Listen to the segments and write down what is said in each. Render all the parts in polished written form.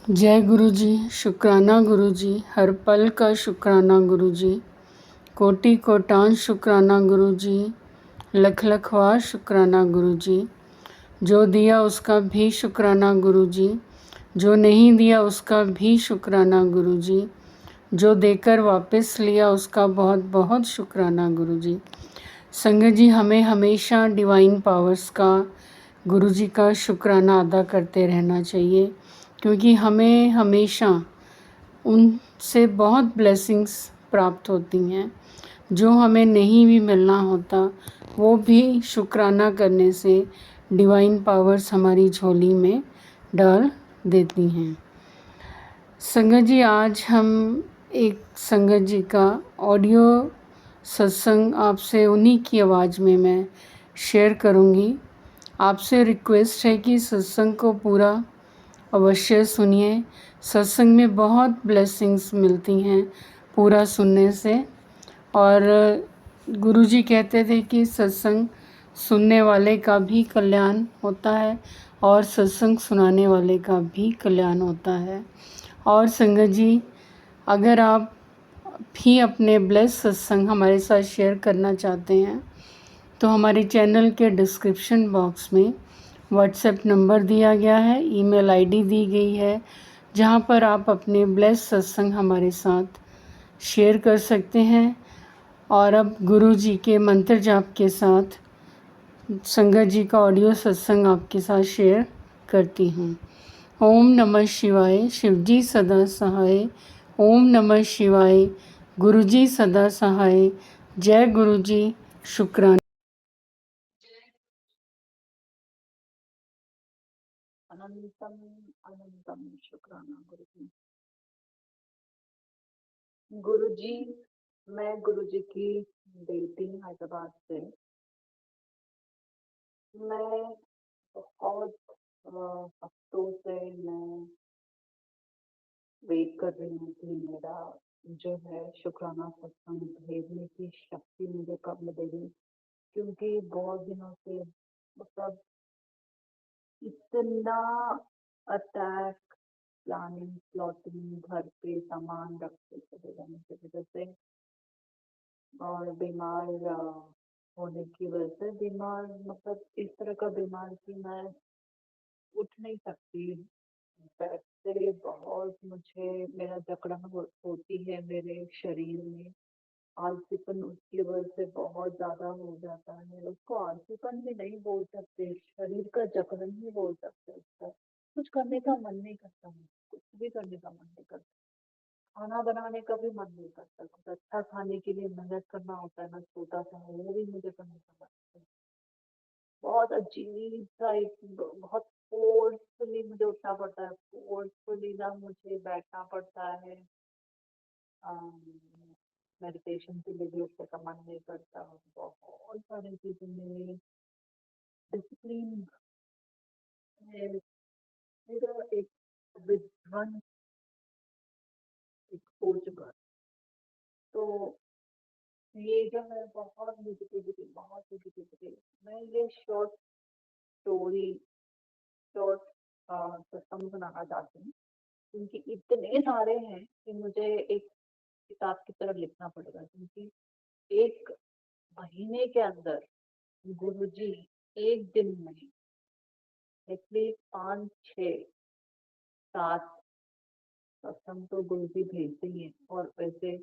जय गुरु जी, शुक्राना गुरु जी, हर पल का शुक्राना गुरु जी, कोटि कोटान शुक्राना गुरु जी, लख लखवार शुक्राना गुरु जी। जो दिया उसका भी शुक्राना गुरु जी, जो नहीं दिया उसका भी शुक्राना गुरु जी, जो देकर वापस लिया उसका बहुत बहुत शुक्राना गुरु जी। संगत जी, हमें हमेशा डिवाइन पावर्स का, गुरु जी का शुक्राना अदा करते रहना चाहिए, क्योंकि हमें हमेशा उनसे बहुत ब्लेसिंग्स प्राप्त होती हैं। जो हमें नहीं भी मिलना होता वो भी शुक्राना करने से डिवाइन पावर्स हमारी झोली में डाल देती हैं। संगत जी, आज हम एक संगत जी का ऑडियो सत्संग आपसे उन्हीं की आवाज़ में मैं शेयर करूँगी। आपसे रिक्वेस्ट है कि सत्संग को पूरा अवश्य सुनिए। सत्संग में बहुत ब्लेसिंग्स मिलती हैं पूरा सुनने से। और गुरुजी कहते थे कि सत्संग सुनने वाले का भी कल्याण होता है और सत्संग सुनाने वाले का भी कल्याण होता है। और संगत जी, अगर आप भी अपने ब्लेस सत्संग हमारे साथ शेयर करना चाहते हैं तो हमारे चैनल के डिस्क्रिप्शन बॉक्स में व्हाट्सएप नंबर दिया गया है, ईमेल आईडी दी गई है, जहां पर आप अपने ब्लेस सत्संग हमारे साथ शेयर कर सकते हैं। और अब गुरु जी के मंत्र जाप के साथ संगत जी का ऑडियो सत्संग आपके साथ शेयर करती हूँ। ओम नमः शिवाय, शिवजी सदा सहाय। ओम नमः शिवाय, गुरुजी सदा सहाय। जय गुरु जी, शुक्राना। अनंतम अनंतम शुक्राना गुरु जी। गुरु जी, मैं गुरु जी की बेटी हैदराबाद से। मैं बहुत हफ्तों से मैं वेट कर रही हूँ कि मेरा जो है शुक्राना सत्संग भेजने की शक्ति मुझे कब मिलेगी, क्योंकि बहुत दिनों से मतलब इतना अटैक, प्लानिंग, प्लॉटिंग, घर पे सामान रखते चले जाने की वजह से और बीमार होने की वजह से, बीमार मतलब इस तरह का बीमार कि मैं उठ नहीं सकती बेड से। बहुत मुझे मेरा जकड़न होती है मेरे शरीर में। आलसीपन उसकी वजह से बहुत ज्यादा हो जाता है। उसको आलसीपन भी नहीं बोल सकते, शरीर का जकड़न ही बोल सकते उसका। कुछ करने का मन नहीं करता है, कुछ भी करने का मन नहीं करता। खाना बनाने का भी मन नहीं करता, कुछ अच्छा खाने के लिए मेहनत करना होता है ना, छोटा सा वो भी मुझे करने का मन नहीं करता। बहुत अजीब सा एक बहुत फोर्सफुली मुझे उठना पड़ता है, फोर्सफुली ना मुझे बैठना पड़ता है। मेडिटेशन के लिए भी उठने का मन नहीं करता। बहुत सारी चीजें मेरी डिसिप्लिन है। मेरा एक विध्वंस एक हो चुका है। तो ये जो है बहुत नेगेटिविटी, बहुत नेगेटिविटी। मैं ये शॉर्ट स्टोरी, शॉर्ट सत्संग सुनाना चाहती हूँ, क्योंकि इतने सारे हैं कि मुझे एक किताब की तरह लिखना पड़ेगा। क्योंकि एक महीने के अंदर गुरुजी एक दिन में एटलीस्ट 5, 6, 7 सत्संग तो गुरुजी भेजते ही हैं, और वैसे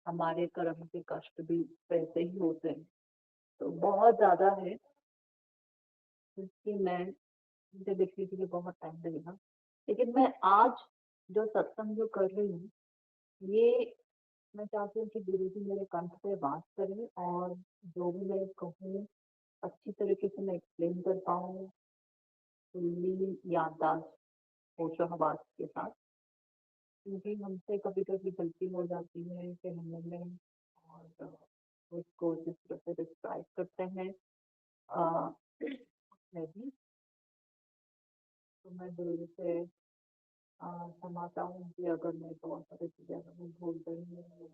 हमारे कर्म के कष्ट भी वैसे ही होते हैं। तो बहुत ज्यादा है, क्योंकि मैं मुझे लिखने के लिए बहुत टाइम लगेगा। लेकिन मैं आज जो सत्संग जो कर रही हूँ, ये मैं चाहती हूँ कि गुरु जी मेरे कंठ पे बात करें, और जो भी मैं कहूँ अच्छी तरीके से मैं एक्सप्लेन कर पाऊँ, खुली याददाश्त, होशो हवास के साथ। क्योंकि हमसे कभी कभी गलती हो जाती है कि हमने और उसको जिस तरह से डिस्क्राइब करते हैं उसमें भी। तो मैं गुरु जी से क्षमा चाहूँगी अगर मैं बहुत सारी चीजें अगर मैं भूल गई हूँ,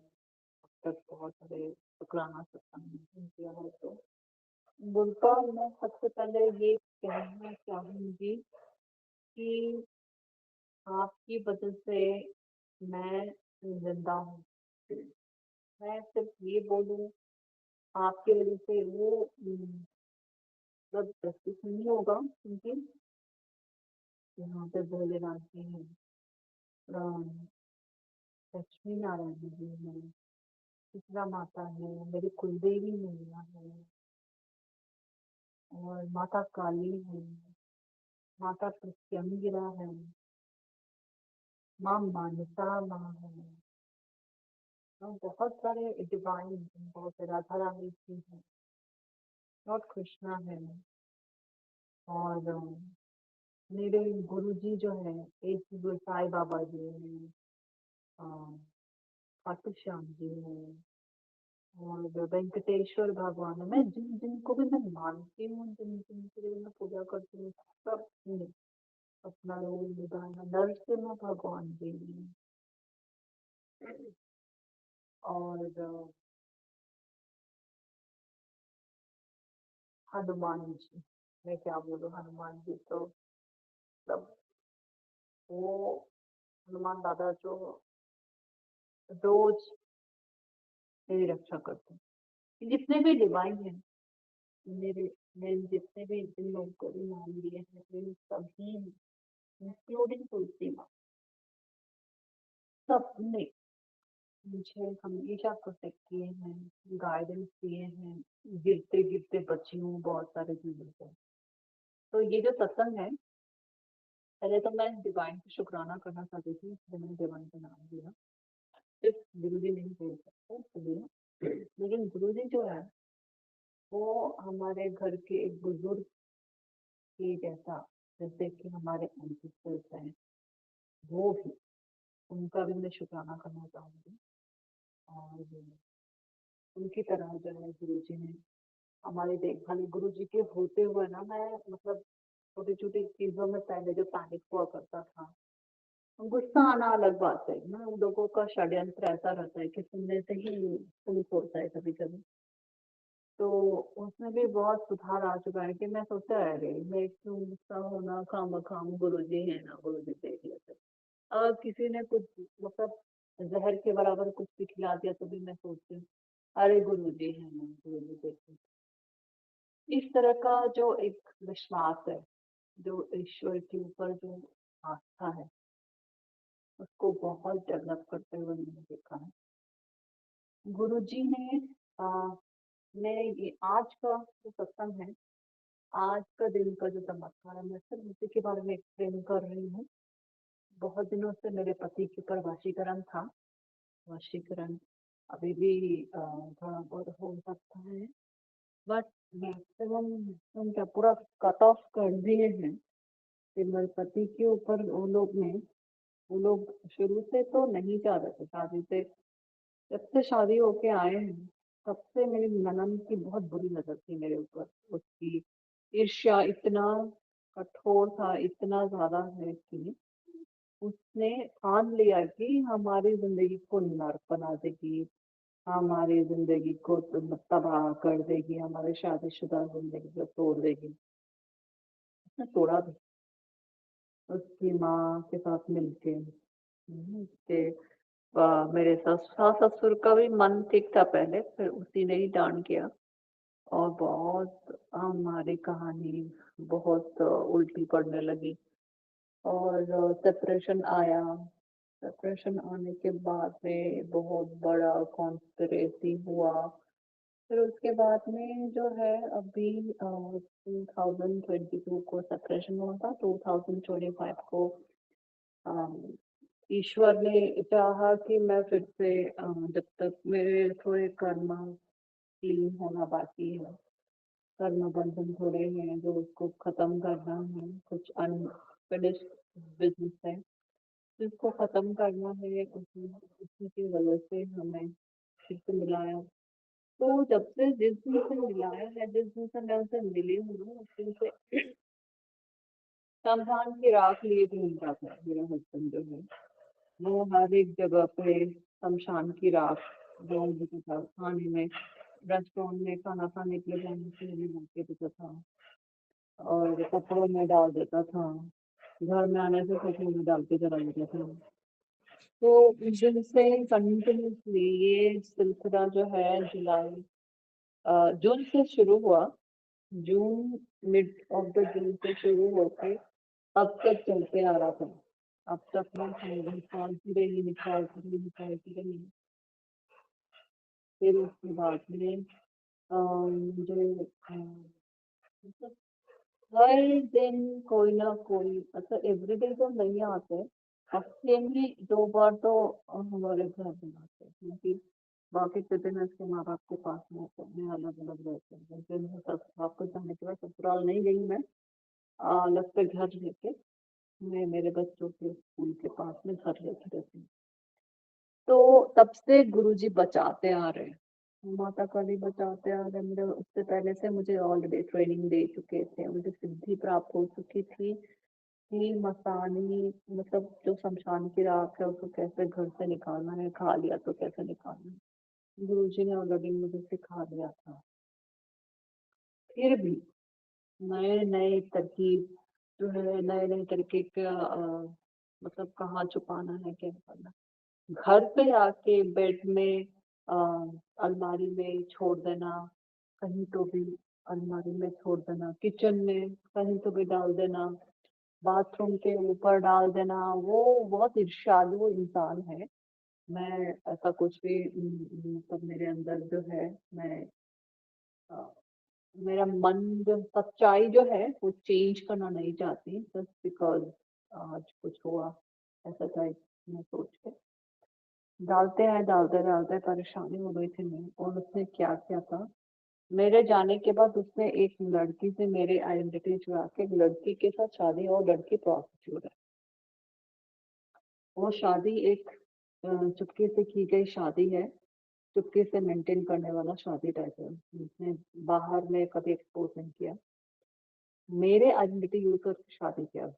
अब तक बहुत सारे शुक्राना सत्संग नहीं किया है। तो गुरु मैं सबसे पहले ये कहना चाहूंगी कि आपकी वजह से मैं जिंदा हूँ। मैं सिर्फ ये बोलूँ, आपकी वजह से वो मतलब जस्टिस नहीं होगा, क्योंकि यहाँ पे भोलेनाथ जी हैं, राम, लक्ष्मी नारायण जी हैं, शीतला माता है, मेरी कुलदेवी मैया है, और माता काली है, माता प्रत्यंगिरा है, माँ मानसा माँ है, और बहुत सारे डिवाइन, बहुत से राधा रानी जी हैं, लॉर्ड कृष्णा है, और मेरे गुरु जी जो है, एक गुरु साई बाबा जी हैं, खाटू श्याम जी हैं, और वेंकटेश्वर भगवान है। मैं जिन जिनको भी मैं मानती हूँ, जिन जिनकी भी मैं पूजा करती हूँ, सब ने अपना रोल निभाया। नरसिम्हा भगवान जी ने, और हनुमान जी, मैं क्या बोलूँ, हनुमान जी तो मतलब वो हनुमान दादा जो रोज मेरी रक्षा करते हैं। जितने भी डिवाइन हैं, मेरे मैंने जितने भी जिन लोगों को भी नाम लिए हैं, इन सभी, इंक्लूडिंग तुलसी माँ, सबने मुझे हमेशा प्रोटेक्ट किए हैं, गाइडेंस दिए हैं, गिरते गिरते बची हूँ बहुत सारे चीजों से। तो ये जो सत्संग है, पहले तो मैं डिवाइन को शुक्राना करना चाहती थी, इसलिए मैंने डिवाइन का नाम दिया। सिर्फ गुरु जी नहीं बोल सकते इसलिए, लेकिन गुरु जी जो है, वो हमारे घर के एक बुजुर्ग के जैसा, जैसे कि हमारे एंसेस्टर्स हैं, वो भी, उनका भी मैं शुक्राना करना चाहूंगी। और उनकी तरह जो है गुरु जी ने हमारी देखभाल, गुरु जी के होते हुए ना, मैं मतलब छोटी छोटी चीजों में पहले जो पैनिक हुआ करता था, गुस्सा आना अलग बात है ना, उन लोगों का षड्यंत्र ऐसा रहता है कि सुनने से ही पुलिस होता है कभी कभी। तो उसमें भी बहुत सुधार आ चुका है कि मैं सोचा है, अरे मैं क्यों गुस्सा होना, खाम गुरु जी है ना, गुरु जी देख लेते। अगर किसी ने कुछ मतलब जहर के बराबर कुछ भी खिला दिया, तो भी मैं सोचती हूँ, अरे गुरु जी है ना, गुरु जी देख लेते। इस तरह का जो एक विश्वास है, जो ईश्वर के ऊपर जो आस्था है, उसको बहुत डेवलप करते हुए मैंने देखा है। गुरु जी ने मेरे ये आज का जो सत्संग है, आज का दिन का जो चमत्कार है, मैं सिर्फ उसी के बारे में एक्सप्लेन कर रही हूँ। बहुत दिनों से मेरे पति के ऊपर वशीकरण था। वशीकरण अभी भी थोड़ा बहुत हो सकता है, बट मैक्सिमम हम क्या पूरा कट ऑफ कर दिए हैं कि मेरे पति के ऊपर वो लोग शुरू से तो नहीं चाह रहे थे शादी से। जब से शादी होके आए हैं, तब से मेरी ननद की बहुत बुरी नजर थी मेरे ऊपर। उसकी ईर्ष्या इतना कठोर था, इतना ज्यादा है कि उसने ठान लिया कि हमारी जिंदगी को नर्क बना देगी, हमारी जिंदगी को तबाह कर देगी, हमारी शादीशुदा जिंदगी को तोड़ देगी। उसने तोड़ा भी, उसकी माँ के साथ मिलके। उसके मेरे सास ससुर का भी मन ठीक था पहले, फिर उसी ने ही डांट किया, और बहुत हमारी कहानी बहुत उल्टी पड़ने लगी, और सेपरेशन आया। सेपरेशन आने के बाद में बहुत बड़ा कॉन्स्पिरेसी हुआ। फिर उसके बाद में जो है, अभी 2022 को सेपरेशन हुआ था, 2025 को ईश्वर ने चाहा कि मैं फिर से जब तक मेरे थोड़े कर्म क्लीन होना बाकी है, कर्म बंधन थोड़े हैं जो उसको खत्म करना है, कुछ अनफिनिश्ड बिजनेस है जिसको खत्म करना है, उसी की वजह से हमें फिर से मिलाया। तो जब से जिस दिन से मिलाया है, जिस दिन से मैं उनसे मिली हूँ ना, उस दिन से शमशान की राख लिए घूम रहा था मेरा हस्बैंड जो है। वो हर एक जगह पे शमशान की राख जो देता था, खाने में, रेस्टोरेंट में खाना खाने के लिए जाने के लिए बना के देता था, और कपड़ों में डाल देता था, घर में आने से सोशल मीडिया डालते चला जाता था। तो उस दिन से कंटिन्यूसली ये सिलसिला जो है जून से शुरू हुआ। जून, मिड ऑफ द जून से शुरू होके अब तक चलते आ रहा था। अब तक मैं निकालती रही। फिर उसके बाद में मुझे मतलब हर दिन कोई ना कोई, मतलब एवरीडे तो नहीं आते, हफ्ते में 2 बार तो हमारे घर में आते हैं, क्योंकि बाकी के दिन उसके माँ बाप के पास में होते हैं, अलग अलग रहते हैं। जिस दिन वापस जाने के बाद ससुराल नहीं गई मैं, अलग से घर लेके मैं मेरे बच्चों के स्कूल के पास में घर लेके रहती हूँ। तो तब से गुरुजी बचाते आ रहे हैं, माता काली बचाते आ रहे हैं। मेरे उससे पहले से मुझे ऑलरेडी ट्रेनिंग दे चुके थे, मुझे सिद्धि प्राप्त हो चुकी थी कि मसानी, मतलब जो शमशान की राख है उसको कैसे घर से निकालना है, खा लिया तो कैसे निकालना है, गुरुजी ने ऑलरेडी मुझे सिखा दिया था। फिर भी नए नए तरकीब जो है, नए नए तरीके का मतलब कहाँ छुपाना है, क्या करना, घर पे आके बेड में अ, अलमारी में छोड़ देना, कहीं तो भी अलमारी में छोड़ देना, किचन में कहीं तो भी डाल देना, बाथरूम के ऊपर डाल देना। वो बहुत ईर्ष्यालु इंसान है। मैं ऐसा कुछ भी मतलब मेरे अंदर जो है, मैं अ, मेरा मन जो सच्चाई जो है वो चेंज करना नहीं चाहती, जस्ट बिकॉज आज कुछ हुआ ऐसा टाइप में सोच के डालते हैं, डालते डालते परेशानी हो गई थी मैं। और उसने क्या किया था, मेरे जाने के बाद उसने एक लड़की से मेरे आइडेंटिटी चुरा के एक लड़की के साथ शादी, और लड़की प्रोस्टिट्यूट है। वो शादी एक चुपके से की गई शादी है, चुपके से मेंटेन करने वाला शादी टाइप है। उसने बाहर में कभी एक्सपोज नहीं किया, मेरे आइडेंटिटी यूज करके शादी किया।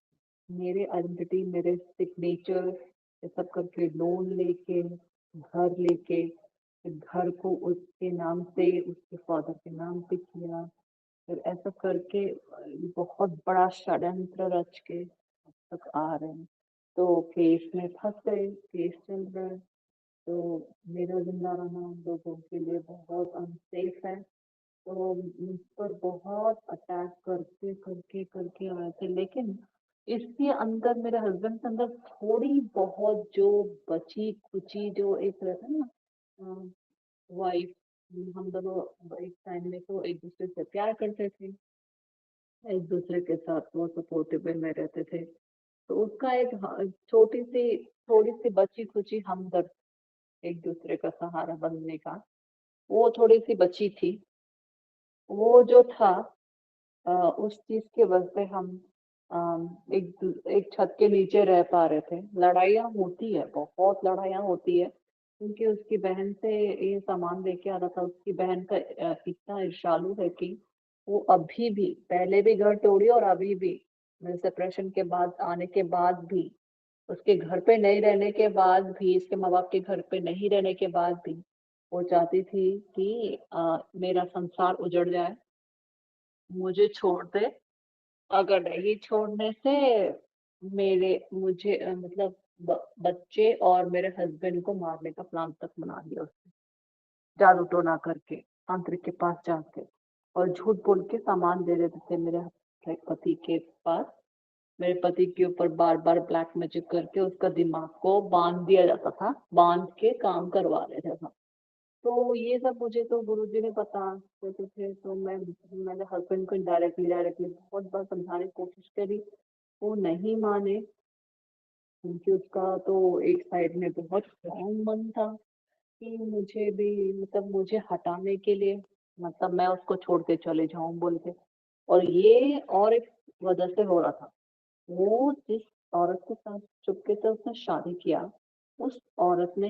मेरे आइडेंटिटी, मेरे सिग्नेचर, ये सब करके लोन लेके, घर लेके, फिर घर को उसके नाम से, उसके फादर के नाम पे किया। फिर ऐसा करके बहुत बड़ा षड्यंत्र रच के अब तक आ रहे हैं। तो केस में फंस गए, केस चल रहा है। तो मेरा जिंदा रहना उन लोगों के लिए बहुत अनसेफ है। तो मुझ पर बहुत अटैक करके करके करके आए थे, लेकिन इसके अंदर, मेरे हस्बैंड के अंदर थोड़ी बहुत जो बची खुची जो एक रहता है ना, वाइफ, हम दोनों एक टाइम में तो एक दूसरे से प्यार करते थे, एक दूसरे के साथ वो सपोर्टिव वे में रहते थे। तो उसका एक छोटी सी, थोड़ी सी बची खुची हमदर्द, एक दूसरे का सहारा बनने का, वो थोड़ी सी बची थी। वो जो था उस चीज की वजह से हम एक छत के नीचे रह पा रहे थे। लड़ाइयाँ होती है, बहुत लड़ाइयाँ होती है, क्योंकि उसकी बहन से ये सामान लेके आ रहा था। उसकी बहन का इतना ईर्ष्यालु है कि वो अभी भी, पहले भी घर तोड़ी और अभी भी, मेरे सेपरेशन के बाद आने के बाद भी, उसके घर पे नहीं रहने के बाद भी, इसके माँ बाप के घर पे नहीं रहने के बाद भी, वो चाहती थी कि मेरा संसार उजड़ जाए, मुझे छोड़ दे। अगर नहीं छोड़ने से मुझे मतलब बच्चे और मेरे हस्बैंड को मारने का प्लान तक बना लिया उसने, जादू टोना करके, तांत्रिक के पास जाके, और झूठ बोल के सामान दे देते थे मेरे पति के पास। मेरे पति के ऊपर बार बार ब्लैक मैजिक करके उसका दिमाग को बांध दिया जाता था, बांध के काम करवा लेता था। तो ये सब मुझे तो गुरुजी ने बता देते थे। तो मैंने हस्बैंड को डायरेक्टली डायरेक्टली बहुत बार समझाने की कोशिश करी, वो नहीं माने, क्योंकि उसका तो एक साइड में बहुत स्ट्रॉन्ग मन था कि मुझे भी, मतलब मुझे हटाने के लिए, मतलब मैं उसको छोड़ के चले जाऊं बोल के। और ये और एक वजह से हो रहा था, वो जिस औरत के साथ चुपके से उसने शादी किया, उस औरत ने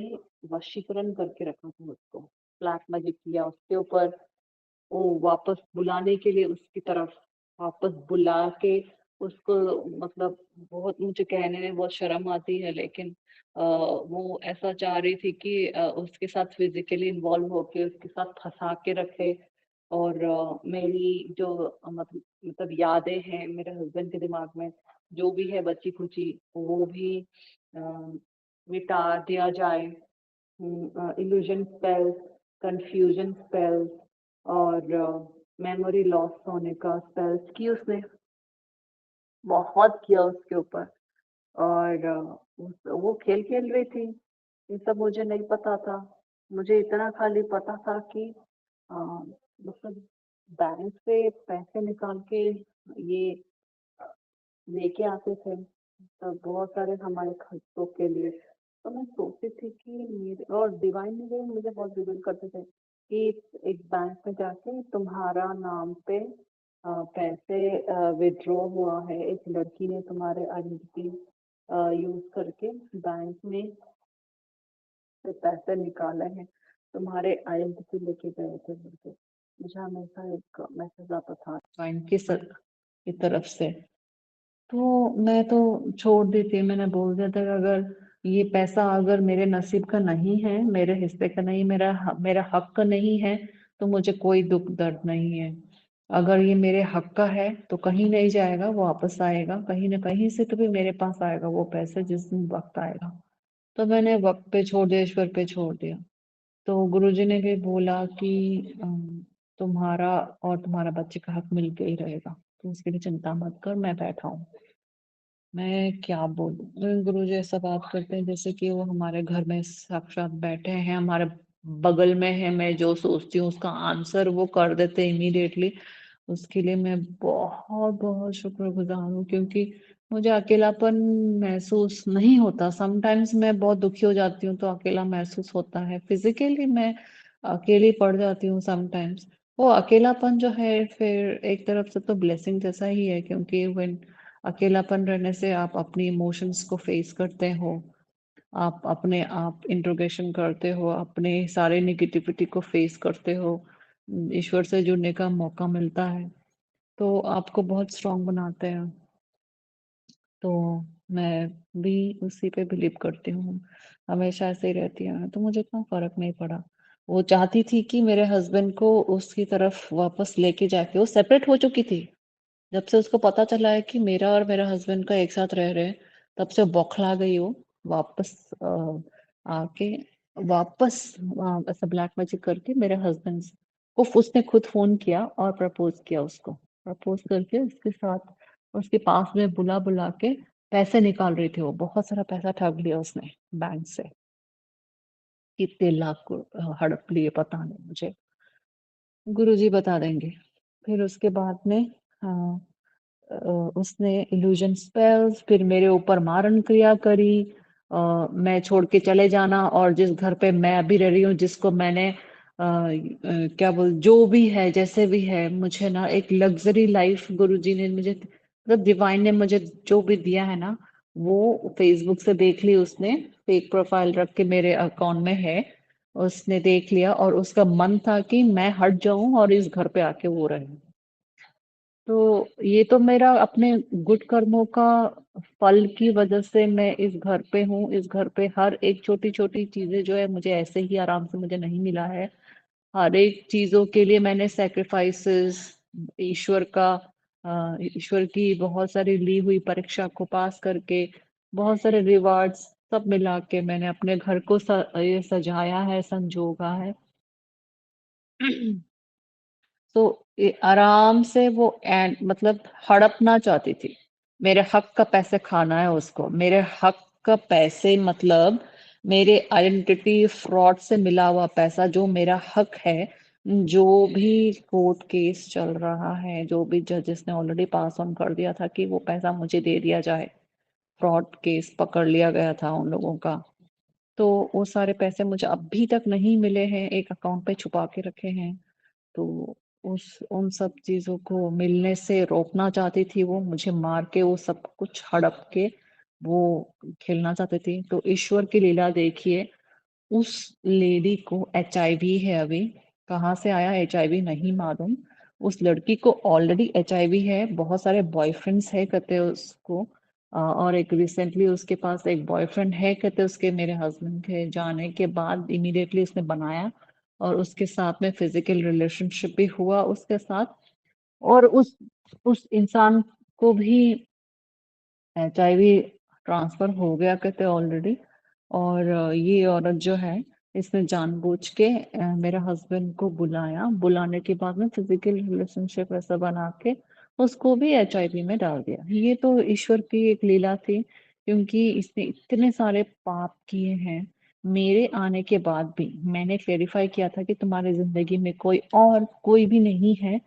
वशीकरण करके रखा था उसको, ब्लैक मैजिक किया उसके ऊपर। वो वापस बुलाने के लिए उसकी तरफ वापस बुला के उसको, मतलब बहुत, मुझे कहने में बहुत शर्म आती है, लेकिन वो ऐसा चाह रही थी कि उसके साथ फिजिकली इन्वॉल्व होके उसके साथ फंसा के रखे। और मेरी जो मतलब यादें हैं मेरे हस्बैंड के दिमाग में, जो भी है बची खुची वो भी मिटा दिया जाए। इल्यूजन स्पेल्स, कंफ्यूजन स्पेल्स और मेमोरी लॉस होने का स्पेल्स की उसने बहुत किया उसके ऊपर। और वो खेल खेल रही थी, ये सब मुझे नहीं पता था। मुझे इतना खाली पता था कि मतलब बैंक से पैसे निकाल के ये लेके आते थे, तो बहुत सारे हमारे खर्चों के लिए। तो मैं सोचती थी कि मेरे और डिवाइन में भी मुझे बहुत रिवील करते थे कि एक बैंक में जाके तुम्हारा नाम पे पैसे विड्रॉ हुआ है, एक लड़की ने तुम्हारे आइडेंटिटी यूज करके बैंक में से पैसे निकाले हैं, तुम्हारे आइडेंटिटी लेके गए थे करके। मुझे हमेशा एक मैसेज आता था बैंक की तरफ से। तो मैं तो छोड़ दी थी, मैंने बोल दिया था कि अगर ये पैसा अगर मेरे नसीब का नहीं है, मेरे हिस्से का नहीं, मेरा हक का नहीं है, तो मुझे कोई दुख दर्द नहीं है। अगर ये मेरे हक का है तो कहीं नहीं जाएगा, वो वापस आएगा, कहीं ना कहीं से तो भी मेरे पास आएगा वो पैसे जिस दिन वक्त आएगा। तो मैंने वक्त पे छोड़ दिया, ईश्वर पे छोड़ दिया। तो गुरुजी ने भी बोला कि तुम्हारा और तुम्हारा बच्चे का हक मिलके ही रहेगा, तो उसके लिए चिंता मत कर, मैं बैठा हूँ। मैं क्या बोलूं, गुरुजी ऐसा बात करते हैं जैसे कि वो हमारे घर में साक्षात बैठे हैं, हमारे बगल में है। मैं जो सोचती हूँ उसका आंसर वो कर देते इमीडिएटली। उसके लिए मैं बहुत बहुत शुक्रगुजार हूँ, क्योंकि मुझे अकेलापन महसूस नहीं होता। समटाइम्स मैं बहुत दुखी हो जाती हूँ तो अकेला महसूस होता है, फिजिकली मैं अकेली पड़ जाती हूँ समटाइम्स। वो अकेलापन जो है फिर एक तरफ से तो ब्लेसिंग जैसा ही है, क्योंकि when अकेलापन रहने से आप अपनी इमोशंस को फेस करते हो, आप अपने आप इंट्रोगेशन करते हो, अपने सारे नेगेटिविटी को फेस करते हो, ईश्वर से जुड़ने का मौका मिलता है, तो आपको बहुत स्ट्रांग बनाते हैं। तो मैं भी उसी पे बिलीव करती हूँ, हमेशा ऐसे ही रहती है, तो मुझे इतना फर्क नहीं पड़ा। वो चाहती थी कि मेरे हस्बैंड को उसकी तरफ वापस लेके जाके, वो सेपरेट हो चुकी थी। जब से उसको पता चला है कि मेरा और मेरा हस्बैंड का एक साथ रह रहे हैं, तब से बौखला गई वो। वापस आके वापस ऐसा ब्लैक मैजिक करके मेरे हस्बैंड को उसने खुद फोन किया और प्रपोज किया उसको। प्रपोज करके उसके साथ उसके पास में बुला बुला के पैसे निकाल रही थी। वो बहुत सारा पैसा ठग लिया उसने बैंक से, कितने लाख को हड़प लिए पता नहीं मुझे, गुरुजी बता देंगे। फिर उसके बाद में हाँ, उसने इल्यूजन स्पेल्स, फिर मेरे ऊपर मारण क्रिया करी। मैं छोड़ के चले जाना, और जिस घर पे मैं अभी रह रही हूँ, जिसको मैंने क्या बोल, जो भी है जैसे भी है, मुझे ना एक लग्जरी लाइफ गुरुजी ने मुझे, मतलब डिवाइन ने मुझे जो भी दिया है ना, वो फेसबुक से देख ली उसने। फेक प्रोफाइल रख के मेरे अकाउंट में है, उसने देख लिया और उसका मन था कि मैं हट जाऊं और इस घर पे आके वो रहे। तो ये तो मेरा अपने गुड कर्मों का फल की वजह से मैं इस घर पे हूँ। इस घर पे हर एक छोटी छोटी चीजें जो है मुझे ऐसे ही आराम से मुझे नहीं मिला है। हर एक चीजों के लिए मैंने सैक्रिफाइसेस, ईश्वर का ईश्वर की बहुत सारी ली हुई परीक्षा को पास करके, बहुत सारे रिवार्ड्स सब मिला के मैंने अपने घर को ये सजाया है, संजोगा है। तो ये आराम से वो एंड मतलब हड़पना चाहती थी। मेरे हक का पैसे खाना है उसको, मेरे हक का पैसे मतलब मेरे आइडेंटिटी फ्रॉड से मिला हुआ पैसा, जो मेरा हक है। जो भी कोर्ट केस चल रहा है, जो भी जजेस ने ऑलरेडी पास ऑन कर दिया था कि वो पैसा मुझे दे दिया जाए, फ्रॉड केस पकड़ लिया गया था उन लोगों का। तो वो सारे पैसे मुझे अभी तक नहीं मिले हैं, एक अकाउंट पे छुपा के रखे हैं। तो उस उन सब चीजों को मिलने से रोकना चाहती थी वो, मुझे मार के वो सब कुछ हड़प के वो खेलना चाहती थी। तो ईश्वर की लीला देखिए, उस लेडी को एचआईवी है अभी। कहाँ से आया एचआईवी नहीं मालूम। उस लड़की को ऑलरेडी एचआईवी है, बहुत सारे बॉयफ्रेंड्स है कहते हैं उसको। और एक रिसेंटली उसके पास एक बॉयफ्रेंड है कहते हैं उसके, मेरे हस्बैंड के जाने के बाद इमीडिएटली उसने बनाया, और उसके साथ में फिजिकल रिलेशनशिप भी हुआ उसके साथ। और उस इंसान को भी एचआईवी ट्रांसफर हो गया कहते ऑलरेडी। और ये औरत जो है इसने जानबूझ के मेरे हस्बैंड को बुलाया, बुलाने के बाद में फिजिकल रिलेशनशिप ऐसा बना के उसको भी एचआईवी में डाल दिया। ये तो ईश्वर की एक लीला थी, क्योंकि इसने इतने सारे पाप किए हैं। मेरे आने के बाद भी मैंने क्लेरिफाई किया था कि तुम्हारी जिंदगी में कोई भी नहीं है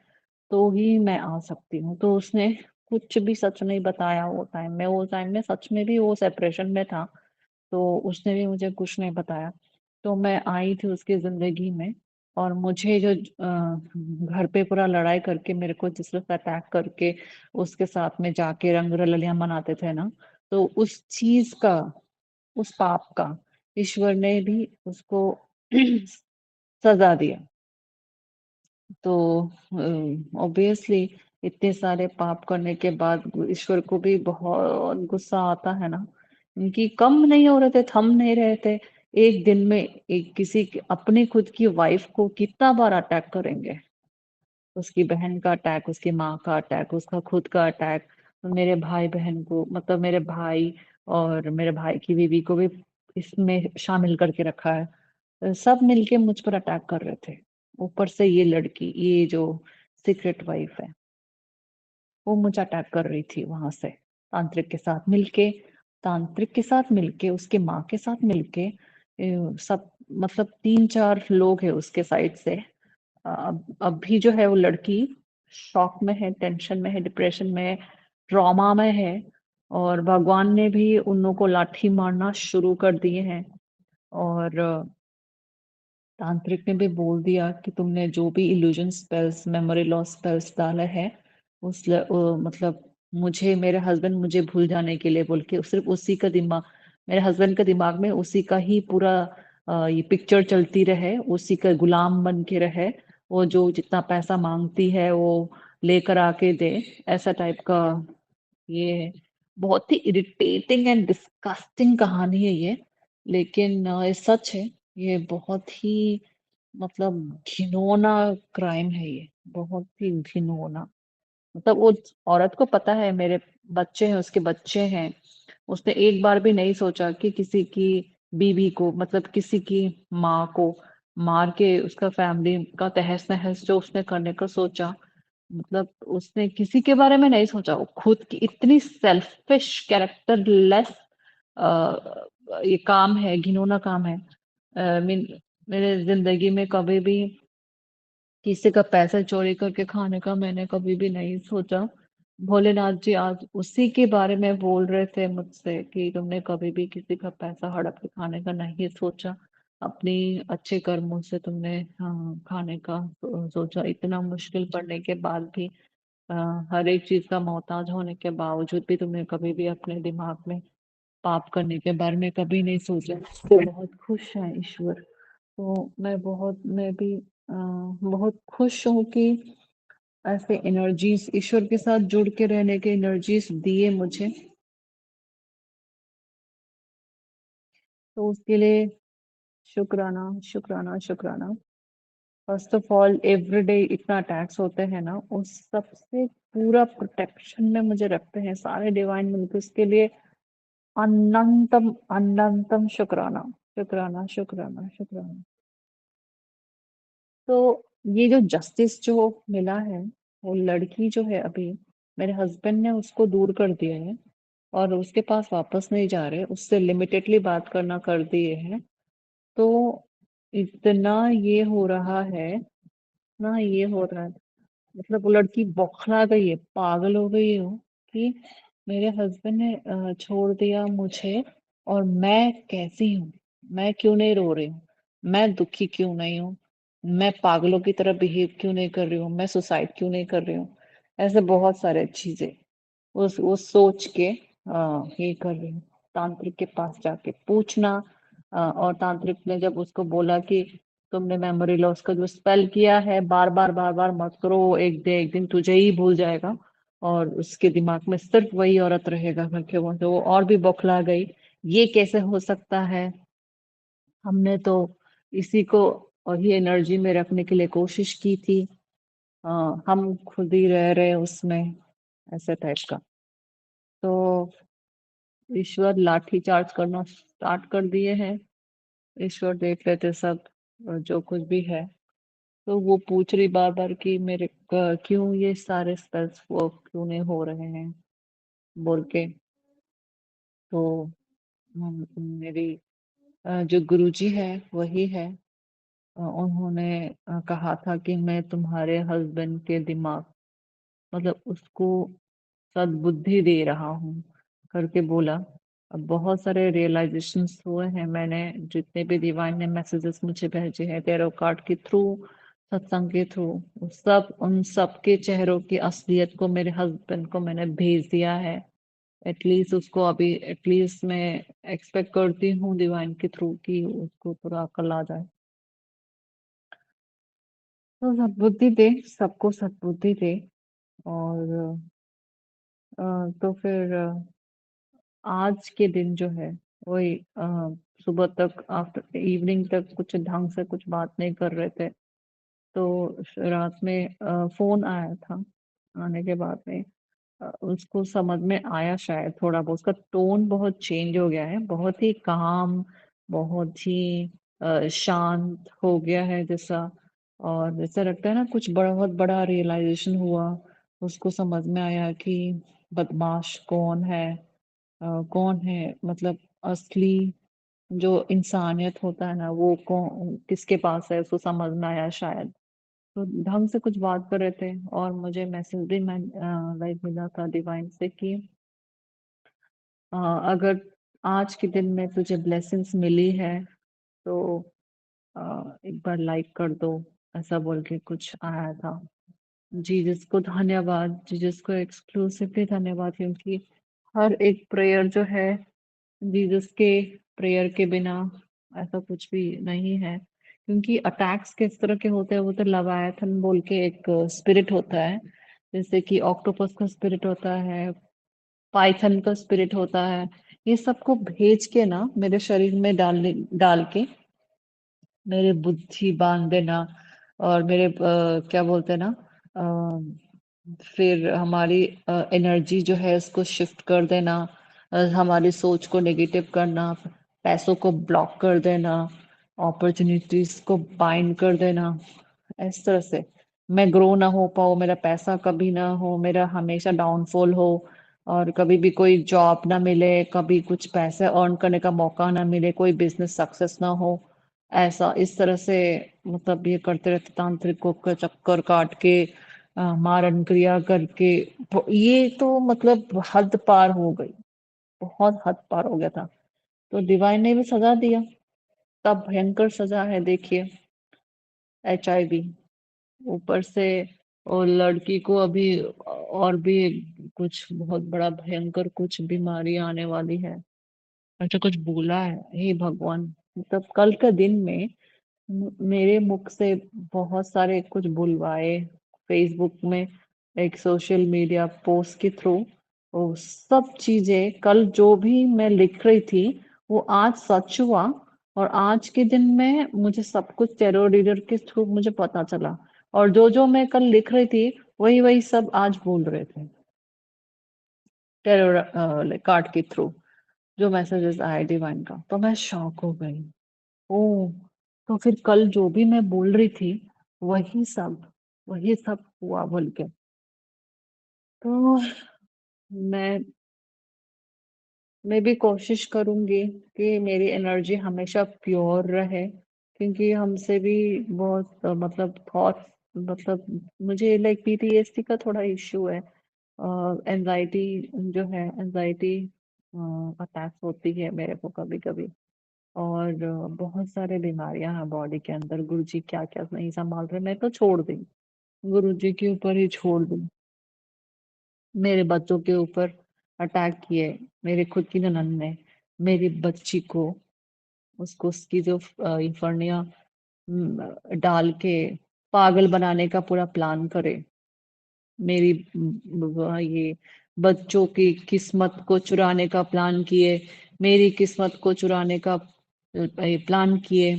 तो ही मैं आ सकती हूँ। तो उसने कुछ भी सच नहीं बताया वो टाइम में। वो टाइम में सच में भी वो सेपरेशन में था, तो उसने भी मुझे कुछ नहीं बताया। तो मैं आई थी उसकी ज़िंदगी में, और मुझे जो घर पे पूरा लड़ाई करके मेरे को जिस तरह से अटैक करके उसके साथ में जाके रंग-रललियाँ मनाते थे ना, तो उस चीज़ का, उस पाप का ईश्वर ने भी उसको सज़ा दिया। तो ऑब्वियसली इतने सारे पाप करने के बाद ईश्वर को भी बहुत गुस्सा आता है ना, कि कम नहीं हो रहे थे, थम नहीं रहे थे। एक दिन में एक अपनी खुद की वाइफ को कितना बार अटैक करेंगे। उसकी बहन का अटैक, उसकी माँ का अटैक, उसका खुद का अटैक, मेरे भाई बहन को, मतलब मेरे भाई और मेरे भाई की बीवी को भी इसमें शामिल करके रखा है। सब मिलके मुझ पर अटैक कर रहे थे। ऊपर से ये लड़की, ये जो सीक्रेट वाइफ है, वो मुझे अटैक कर रही थी वहां से, तांत्रिक के साथ मिलके, उसके माँ के साथ मिलके, सब, मतलब 3-4 लोग हैं उसके साइड से। अब भी जो है वो लड़की शॉक में है, टेंशन में है, डिप्रेशन में है, ट्रॉमा में है। और भगवान ने भी उन लोगों को लाठी मारना शुरू कर दिए हैं। और तांत्रिक ने भी बोल दिया कि तुमने जो भी illusion spells, memory loss spells डाले हैं, मतलब मुझे, मेरे हस्बैंड मुझे भूल जाने के लिए बोल के सिर्फ उसी का दिमाग, मेरे हस्बैंड का दिमाग में उसी का ही पूरा ये पिक्चर चलती रहे, उसी का गुलाम बन के रहे। वो जो जितना पैसा मांगती है वो लेकर आके दे, ऐसा टाइप का। ये बहुत ही इरिटेटिंग एंड डिस्गस्टिंग कहानी है ये, लेकिन ये सच है। ये बहुत ही, मतलब घिनौना क्राइम है ये, बहुत ही घिनौना। मतलब वो औरत को पता है मेरे बच्चे हैं, उसके बच्चे हैं। उसने एक बार भी नहीं सोचा कि किसी की बीवी को, मतलब किसी की माँ को मार के उसका फैमिली का तहस नहस जो उसने करने का सोचा, मतलब उसने किसी के बारे में नहीं सोचा। वो खुद की इतनी सेल्फिश, कैरेक्टरलेस ये काम है, घिनौना काम है। मीन मेरे जिंदगी में कभी भी किसी का पैसा चोरी करके खाने का मैंने कभी भी नहीं सोचा। भोलेनाथ जी आज उसी के बारे में बोल रहे थे मुझसे कि तुमने कभी भी किसी का पैसा हड़प के खाने का नहीं सोचा, अपनी अच्छे कर्मों से तुमने खाने का सोचा। इतना मुश्किल पड़ने के बाद भी, अ, हर एक चीज का मोहताज होने के बावजूद भी तुमने कभी भी अपने दिमाग में पाप करने के बारे में कभी नहीं सोचा। तो बहुत खुश है ईश्वर। तो मैं भी बहुत खुश हूँ कि ऐसे एनर्जीज ईश्वर के साथ जुड़ के रहने के एनर्जीज दिए मुझे। तो उसके लिए शुक्राना, शुक्राना, शुक्राना। फर्स्ट ऑफ ऑल एवरीडे इतना अटैक्स होते हैं ना, उस सब से पूरा प्रोटेक्शन में मुझे रखते हैं सारे डिवाइन मिलकर, उसके लिए अनंतम अनंतम शुक्राना, शुक्राना, शुक्राना, शुक्राना। तो ये जो जस्टिस जो मिला है, वो लड़की जो है अभी, मेरे हस्बैंड ने उसको दूर कर दिया है और उसके पास वापस नहीं जा रहे, उससे लिमिटेडली बात करना कर दिए हैं। तो इतना ये हो रहा है ना, ये हो रहा है, मतलब वो लड़की बौखला गई है, पागल हो गई हूँ कि मेरे हस्बैंड ने छोड़ दिया मुझे, और मैं कैसी हूँ, मैं क्यों नहीं रो रही हूँ, मैं दुखी क्यों नहीं हूँ, मैं पागलों की तरह बिहेव क्यों नहीं कर रही हूँ, मैं सुसाइड क्यों नहीं कर रही हूँ। ऐसे बहुत सारे चीजें वो सोच के ये कर रही हूँ। तांत्रिक के पास जाके पूछना, और तांत्रिक ने जब उसको बोला कि तुमने मेमोरी लॉस का जो स्पेल किया है, बार बार मत करो, वो एक दिन तुझे ही भूल जाएगा और उसके दिमाग में सिर्फ वही औरत रहेगा करके, वो और भी बौखला गई। ये कैसे हो सकता है, हमने तो इसी को और ही एनर्जी में रखने के लिए कोशिश की थी। हम खुद ही रह रहे उसमें, ऐसे टाइप का। तो ईश्वर लाठी चार्ज करना स्टार्ट कर दिए हैं। ईश्वर देख लेते सब, जो कुछ भी है। तो वो पूछ रही बार बार कि मेरे क्यों ये सारे स्पेल्स वर्क क्यों नहीं हो रहे हैं बोल के। तो मेरी जो गुरुजी है वही है, उन्होंने कहा था कि मैं तुम्हारे हस्बैंड के दिमाग, मतलब उसको सद्बुद्धि दे रहा हूँ करके बोला। अब बहुत सारे रियलाइजेशंस हुए हैं, मैंने जितने भी डिवाइन ने मैसेजेस मुझे भेजे हैं टैरो कार्ड के थ्रू, सत्संग के थ्रू, सब उन सब के चेहरों की असलियत को मेरे हस्बैंड को मैंने भेज दिया है। एटलीस्ट उसको अभी एटलीस्ट मैं एक्सपेक्ट करती हूँ डिवाइन के थ्रू कि उसको थोड़ा अकल आ जाए। तो सद्बुद्धि दे, सबको सद्बुद्धि दे। और तो फिर आज के दिन जो है वही सुबह तक आफ्टर इवनिंग तक कुछ ढंग से कुछ बात नहीं कर रहे थे। तो रात में फोन आया था, आने के बाद में उसको समझ में आया शायद थोड़ा बहुत, उसका टोन बहुत चेंज हो गया है, बहुत ही काम, बहुत ही शांत हो गया है जैसा। और जैसा लगता है ना कुछ बहुत बड़ा रियलाइजेशन हुआ, उसको समझ में आया कि बदमाश कौन है, कौन है मतलब असली जो इंसानियत होता है ना वो कौन किसके पास है, उसको समझ में आया शायद। तो ढंग से कुछ बात कर रहे थे और मुझे मैसेज भी मैं लाइक मिला था डिवाइन से कि अ, अगर आज के दिन में तुझे ब्लेसिंग्स मिली है तो एक बार लाइक कर दो, ऐसा बोल के कुछ आया था। जीसस को धन्यवाद, जीसस को एक्सक्लूसिवली धन्यवाद, क्योंकि हर एक प्रेयर जो है जीसस के प्रेयर के बिना ऐसा कुछ भी नहीं है। क्योंकि अटैक्स किस तरह के होते हैं, वो तो लवायथन बोल के एक स्पिरिट होता है, जैसे कि ऑक्टोपस का स्पिरिट होता है, पाइथन का स्पिरिट होता है। ये सबको भेज के ना मेरे शरीर में डाल के मेरे बुद्धि बांध देना, और मेरे क्या बोलते हैं ना, फिर हमारी एनर्जी जो है उसको शिफ्ट कर देना, हमारी सोच को नेगेटिव करना, पैसों को ब्लॉक कर देना, अपॉर्चुनिटीज को बाइंड कर देना। इस तरह से मैं ग्रो ना हो पाऊँ, मेरा पैसा कभी ना हो, मेरा हमेशा डाउनफॉल हो, और कभी भी कोई जॉब ना मिले, कभी कुछ पैसे अर्न करने का मौका ना मिले, कोई बिजनेस सक्सेस ना हो, ऐसा इस तरह से मतलब ये करते रहते तांत्रिकों का चक्कर काट के, मारण क्रिया करके। ये तो मतलब हद पार हो गई, बहुत हद पार हो गया था। तो डिवाइन ने भी सजा दिया, तब भयंकर सजा है देखिए, HIV, ऊपर से। और लड़की को अभी और भी कुछ बहुत बड़ा भयंकर कुछ बीमारी आने वाली है, अच्छा कुछ बोला है। हे भगवान, मतलब कल के दिन में मेरे मुख से बहुत सारे कुछ बुलवाए, फेसबुक में, एक सोशल मीडिया पोस्ट के थ्रू, वो सब चीजें कल जो भी मैं लिख रही थी वो आज सच हुआ। और आज के दिन में मुझे सब कुछ टेरो रीडर के थ्रू मुझे पता चला, और जो जो मैं कल लिख रही थी वही वही सब आज बोल रहे थे टेरो कार्ड के थ्रू, जो मैसेजेस आए डिवाइन का। तो मैं शॉक हो गई। ओ, तो फिर कल जो भी मैं बोल रही थी वही सब वही सब हुआ बोल के। तो मैं मैं भी कोशिश करूंगी कि मेरी एनर्जी हमेशा प्योर रहे, क्योंकि हमसे भी बहुत मतलब थॉट्स, मतलब मुझे लाइक PTSD का थोड़ा इश्यू है, एंजाइटी जो है, एंजाइटी अटैक्स होती है मेरे को कभी कभी। और बहुत सारे बीमारियां हैं बॉडी के अंदर, गुरुजी क्या क्या नहीं संभाल रहे, मैं तो छोड़ दी, गुरुजी के ऊपर ही छोड़ दी। मेरे बच्चों के ऊपर अटैक किए, मेरे खुद की ननद ने मेरी बच्ची को, उसको उसकी जो इंफर्निया डाल के पागल बनाने का पूरा प्लान करे, मेरी ये बच्चों की किस्मत को चुराने का प्लान किए, मेरी किस्मत को चुराने का प्लान किए,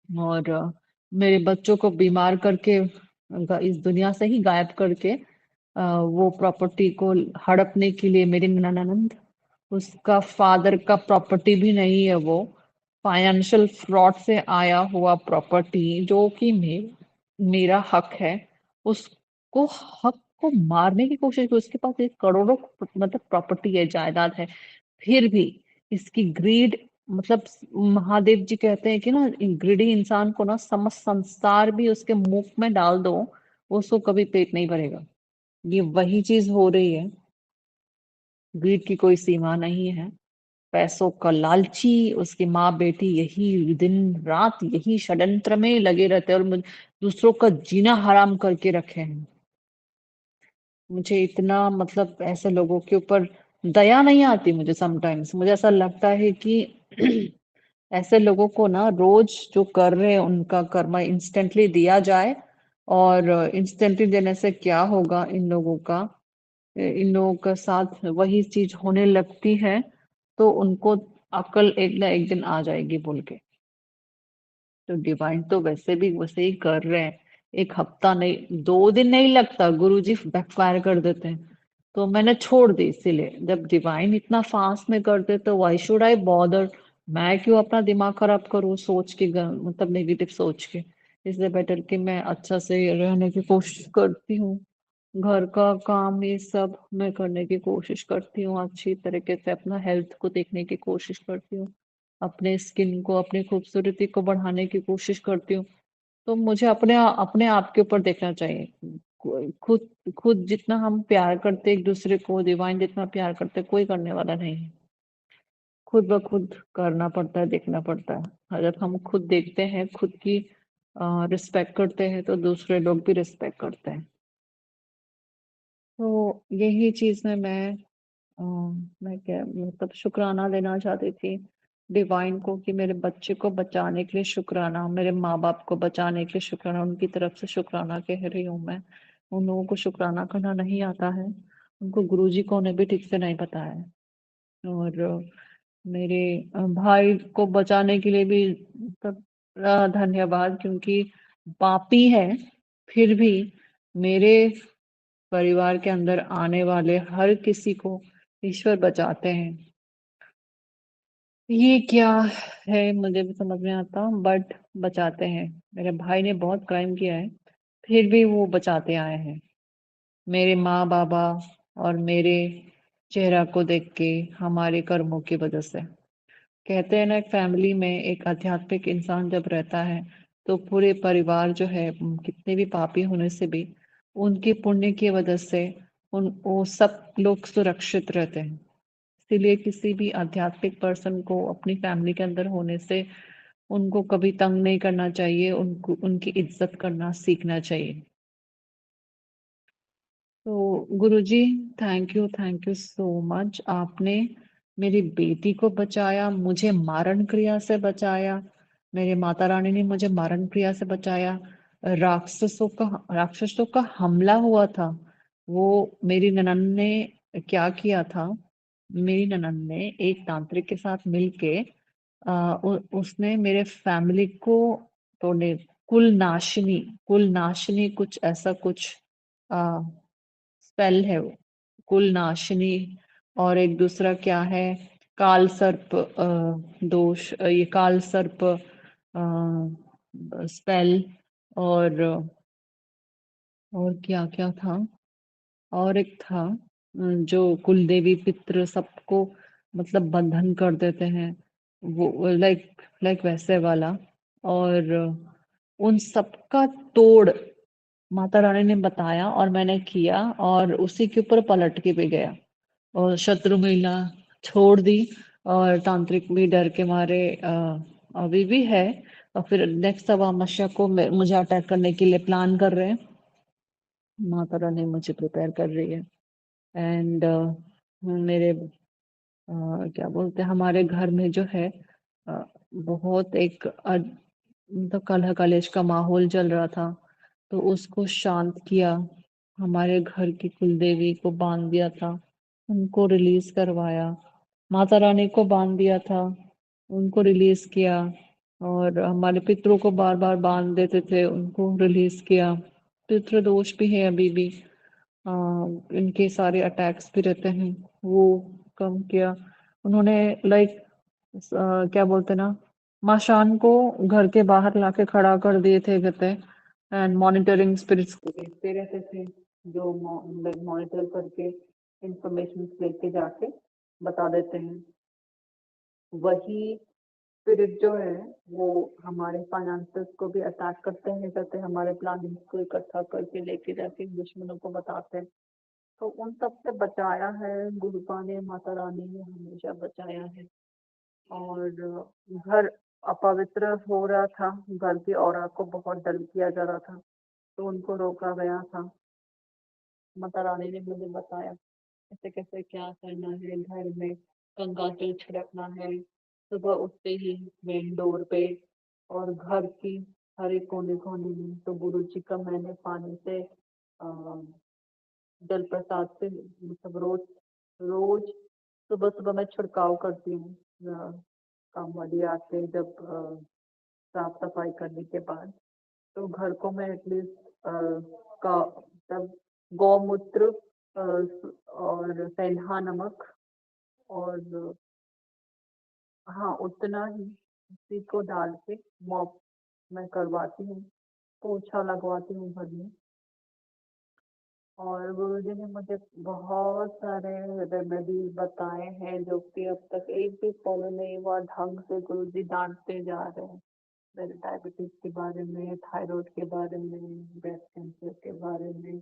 और मेरे बच्चों को बीमार करके इस दुनिया से ही गायब करके वो प्रॉपर्टी को हड़पने के लिए मेरी ननद उसका फादर का प्रॉपर्टी भी नहीं है वो, फाइनेंशियल फ्रॉड से आया हुआ प्रॉपर्टी जो कि मेरा हक है, उसको हक को मारने की कोशिश की। उसके पास एक करोड़ों मतलब प्रॉपर्टी है, जायदाद है, फिर भी इसकी ग्रीड, मतलब महादेव जी कहते हैं कि ना, ग्रीडी इंसान को ना समस्त संसार भी उसके मुख में डाल दो, उसको कभी पेट नहीं भरेगा। ये वही चीज हो रही है। ग्रीड की कोई सीमा नहीं है। पैसों का लालची उसकी माँ बेटी यही दिन रात यही षड्यंत्र में लगे रहते हैं और दूसरों का जीना हराम करके रखे हैं। मुझे इतना मतलब ऐसे लोगों के ऊपर दया नहीं आती। मुझे समटाइम्स मुझे ऐसा लगता है कि ऐसे लोगों को ना रोज जो कर रहे हैं उनका कर्मा इंस्टेंटली दिया जाए। और इंस्टेंटली देने से क्या होगा, इन लोगों का साथ वही चीज होने लगती है, तो उनको अकल एक ना एक दिन आ जाएगी बोल के। तो डिवाइन तो वैसे भी वैसे ही कर रहे हैं। एक हफ्ता नहीं, 2 दिन नहीं लगता, गुरुजी बैकफायर कर देते हैं। तो मैंने छोड़ दी। इसीलिए जब डिवाइन इतना फास्ट में करते तो व्हाई शुड आई बॉदर। मैं क्यों अपना दिमाग खराब करूँ सोच के, मतलब नेगेटिव सोच के। इसलिए बेटर कि मैं अच्छा से रहने की कोशिश करती हूँ। घर का काम ये सब मैं करने की कोशिश करती हूँ, अच्छी तरीके से अपना हेल्थ को देखने की कोशिश करती हूँ, अपने स्किन को, अपनी खूबसूरती को बढ़ाने की कोशिश करती हूँ। तो मुझे अपने आप के ऊपर देखना चाहिए। खुद खुद जितना हम प्यार करते एक दूसरे को, डिवाइन जितना प्यार करते कोई करने वाला नहीं है। खुद ब खुद करना पड़ता है, देखना पड़ता है। अगर हम खुद देखते हैं, खुद की रिस्पेक्ट करते हैं, तो दूसरे लोग भी रिस्पेक्ट करते हैं। तो यही चीज में अ, मैं क्या मतलब शुक्राना देना चाहती थी डिवाइन को, कि मेरे बच्चे को बचाने के लिए शुक्राना, मेरे माँ बाप को बचाने के लिए शुक्राना, उनकी तरफ से शुक्राना कह रही हूँ मैं। उन लोगों को शुक्राना करना नहीं आता है, उनको गुरुजी को उन्हें भी ठीक से नहीं पता है। और मेरे भाई को बचाने के लिए भी मतलब धन्यवाद, क्योंकि पापी है फिर भी मेरे परिवार के अंदर आने वाले हर किसी को ईश्वर बचाते हैं। ये क्या है मुझे भी समझ में आता, बट बचाते हैं। मेरे भाई ने बहुत क्राइम किया है, फिर भी वो बचाते आए हैं मेरे माँ बाबा और मेरे चेहरा को देख के, हमारे कर्मों की वजह से। कहते हैं ना, एक फैमिली में एक आध्यात्मिक इंसान जब रहता है तो पूरे परिवार जो है, कितने भी पापी होने से भी उनके पुण्य की वजह से उन वो सब लोग सुरक्षित रहते हैं। इसीलिए किसी भी आध्यात्मिक पर्सन को अपनी फैमिली के अंदर होने से उनको कभी तंग नहीं करना चाहिए, उनको उनकी इज्जत करना सीखना चाहिए। तो गुरुजी, थैंक यू सो मच। आपने मेरी बेटी को बचाया, मुझे मारण क्रिया से बचाया, मेरे माता रानी ने मुझे मारण क्रिया से बचाया। राक्षसों का हमला हुआ था, वो मेरी ननन ने क्या किया था। मेरी ननन ने एक तांत्रिक के साथ मिलके उसने मेरे फैमिली को तोड़ने, कुल नाशिनी कुछ ऐसा कुछ स्पेल है वो, कुल नाशिनी। और एक दूसरा क्या है, काल सर्प दोष, ये काल सर्प स्पेल। और क्या क्या था, और एक था जो कुल देवी पितृ सबको मतलब बंधन कर देते हैं, वो लाइक लाइक वैसे वाला। और उन सबका तोड़ माता रानी ने बताया और मैंने किया, और उसी के ऊपर पलट के भी गया, और शत्रु महिला छोड़ दी। और तांत्रिक भी डर के मारे अभी भी है, और फिर नेक्स्ट अमावस्या को मुझे अटैक करने के लिए प्लान कर रहे हैं। माता रानी मुझे प्रिपेयर कर रही है। एंड मेरे क्या बोलते हैं, हमारे घर में जो है बहुत एक मतलब कलह कलेश का माहौल चल रहा था, तो उसको शांत किया। हमारे घर की कुलदेवी को बांध दिया था, उनको रिलीज करवाया। माता रानी को बांध दिया था, उनको रिलीज किया। और हमारे पितरों को बार बार बांध देते थे, उनको रिलीज किया। पितृ दोष भी है अभी भी, इनके सारे अटैक्स भी रहते हैं, वो कम किया। उन्होंने लाइक क्या बोलते ना, माशान को घर के बाहर लाके खड़ा कर दिए थे कहते हैं, एंड मॉनिटरिंग स्पिरिट्स को देखते रहते थे, जो मॉनिटर करके इंफॉर्मेशन लेके जाके बता देते हैं। वही स्पिरिट जो है वो हमारे फाइनेंसेस को भी अटैक करते हैं, कहते हैं हमारे प्लानिंग को इकट्ठा करके लेके जाके दुश्मनों को बताते हैं। तो उन सब से बचाया है गुरुपा ने, माता रानी ने हमेशा बचाया है। और घर अपवित्र हो रहा था, घर की औरत को बहुत डल किया जा रहा था, तो उनको रोका गया था। माता रानी ने मुझे बताया कैसे कैसे क्या करना है, घर में गंगा जल छिड़कना है सुबह उठते ही मेन डोर पे, और घर की हर एक कोने कोने में। तो गुरु जी का मैंने पानी से जल प्रसाद से मतलब रोज रोज सुबह सुबह मैं छिड़काव करती हूँ, काम वाली आके जब साफ सफाई करने के बाद। तो घर को मैं एटलीस्ट का तब गौमूत्र और सेंधा नमक और हाँ उतना ही उसी को डाल के मॉप मैं करवाती हूँ, पोछा लगवाती हूँ घर में। और गुरुजी ने मुझे बहुत सारे रेमेडीज बताए हैं जो कि अब तक एक भी फॉलो नहीं हुआ ढंग से। गुरुजी डांटते जा रहे हैं मेरे डायबिटीज के बारे में, थायराइड के बारे में, ब्रेस्ट कैंसर के बारे में।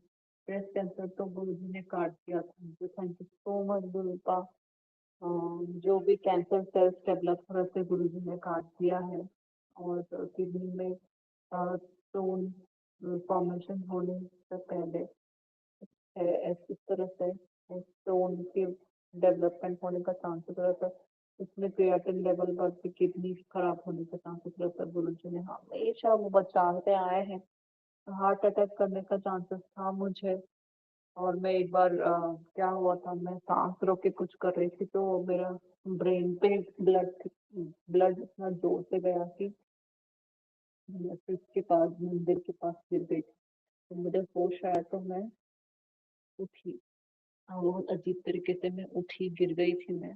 ब्रेस्ट कैंसर तो गुरुजी ने काट दिया था, थैंक यू सो मच गुरु का। जो भी कैंसर सेल्स डेवलप हो रहे थे गुरुजी ने काट दिया है। और किडनी में स्टोन फॉर्मेशन होने से पहले इस तरह से स्टोन के डेवलपमेंट होने का चांसेस रहता है, इसमें क्रिएटिन लेवल बढ़ के किडनी खराब होने का चांसेस रहता है। गुरुजी ने हमेशा वो बचाते आए हैं। हार्ट अटैक करने का चांसेस था मुझे। और मैं एक बार क्या हुआ था, मैं सांस रोक के कुछ कर रही थी तो मेरा ब्रेन पे ब्लड इतना जोर से गया कि मैं फ्रिज के पास मंदिर के पास गिर गई थी। तो मुझे होश आया तो मैं उठी, बहुत अजीब तरीके से मैं उठी, गिर गई थी मैं।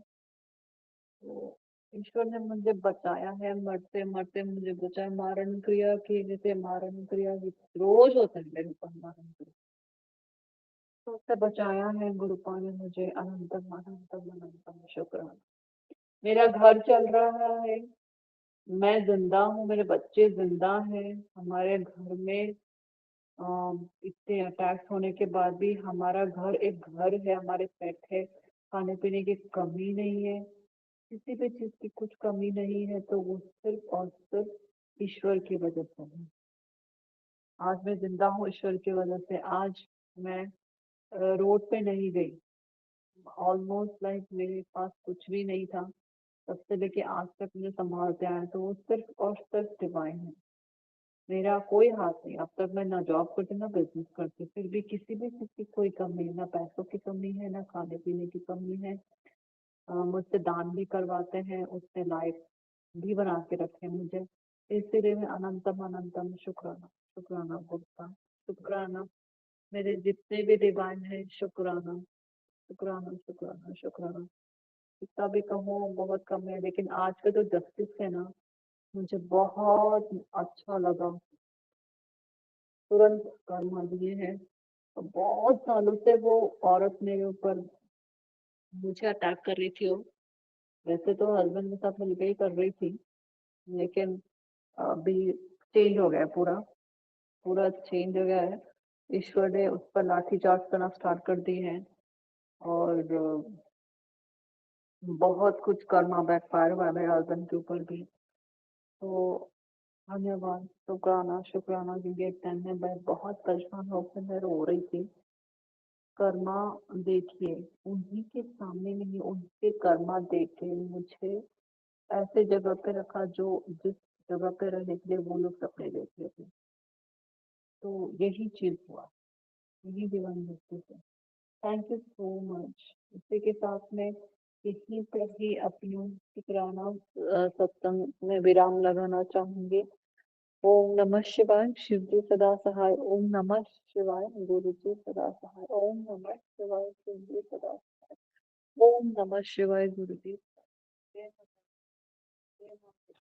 तो ईश्वर ने मुझे बचाया है, मरते मरते मुझे बचाया। मारण क्रिया की जैसे मारण क्रिया रोज होता है मेरे ऊपर मारण क्रिया, तो उससे बचाया है गुरुपा ने मुझे। अनंतम अनंतम अनंतम शुक्राना। मेरा घर चल रहा है, मैं जिंदा हूँ, मेरे बच्चे जिंदा हैं। हमारे घर में इतने अटैक्स होने के बाद भी हमारा घर एक घर है, हमारे पेट है, खाने पीने की कमी नहीं है, किसी भी चीज की कुछ कमी नहीं है। तो वो सिर्फ और सिर्फ ईश्वर की वजह से है। आज मैं जिंदा हूँ ईश्वर की वजह से। आज मैं रोड पे नहीं गई, ऑलमोस्ट लाइक मेरे पास कुछ भी नहीं था तब से लेके आज तक मुझे संभालते आए, तो वो सिर्फ और सिर्फ डिवाइन है। मेरा कोई हाथ नहीं। अब तक मैं ना जॉब करती ना बिजनेस करती, फिर भी किसी भी चीज की कोई कमी है, ना पैसों की कमी है, ना खाने पीने की कमी है। मुझसे दान भी करवाते हैं, उससे लाइफ भी बना के रखे मुझे। इसलिए मैं अनंतम अनंतम शुक्राना शुक्राना गुप्ता शुक्राना। मेरे जितने भी डिवाइन है शुक्राना शुक्राना शुक्राना शुक्राना। जितना भी कहूँ बहुत कम है, लेकिन आज का जो जस्टिस है ना, मुझे बहुत अच्छा लगा। तुरंत कर्मा दिए हैं। और बहुत सालों से वो औरत मेरे ऊपर मुझे अटैक कर रही थी। वो वैसे तो हस्बैंड के साथ मिलकर ही कर रही थी, लेकिन अभी चेंज हो गया, पूरा पूरा चेंज हो गया है। ईश्वर ने उस पर लाठी चार्ज करना स्टार्ट कर दी है। और बहुत कुछ कर्मा बैकफायर हुआ है मेरे हस्बैंड के ऊपर भी। तो धन्यवाद, शुक्राना शुक्राना। क्योंकि एक टाइम में मैं बहुत परेशान होकर मैं रो रही थी। कर्मा देखिए, उन्हीं के सामने नहीं, उनके कर्मा देखे मुझे ऐसे जगह पे रखा जो जिस जगह पे रहने के लिए वो लोग सपने देख रहे थे। तो यही चीज हुआ, यही जीवन मुक्ति है। Thank you so much. इसी के साथ में यहीं पर ही अपनी शुक्राना सत्संग में विराम लगाना चाहूंगी। ओम नमः शिवाय, शिव जी सदा सहाय। ओम नमः शिवाय, गुरु जी सदा सहाय। ओम नमः शिवाय, शिव जी सदा। ओम नमः शिवाय, गुरु जी। प्रेम होता है, प्रेम होता है।